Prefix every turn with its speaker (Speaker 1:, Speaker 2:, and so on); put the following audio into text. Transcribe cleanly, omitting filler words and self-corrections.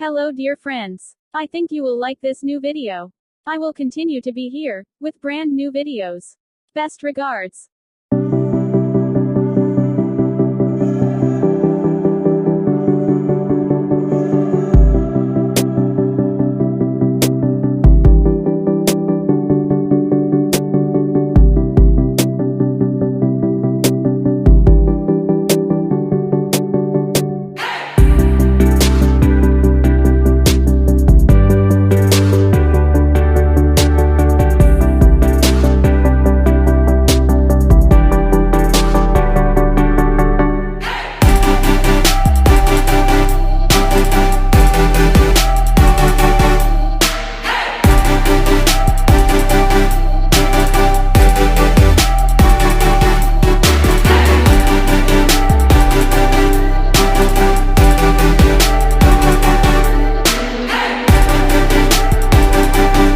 Speaker 1: Hello dear friends. I think you will like this new video. I will continue to be here, with brand new videos. Best regards.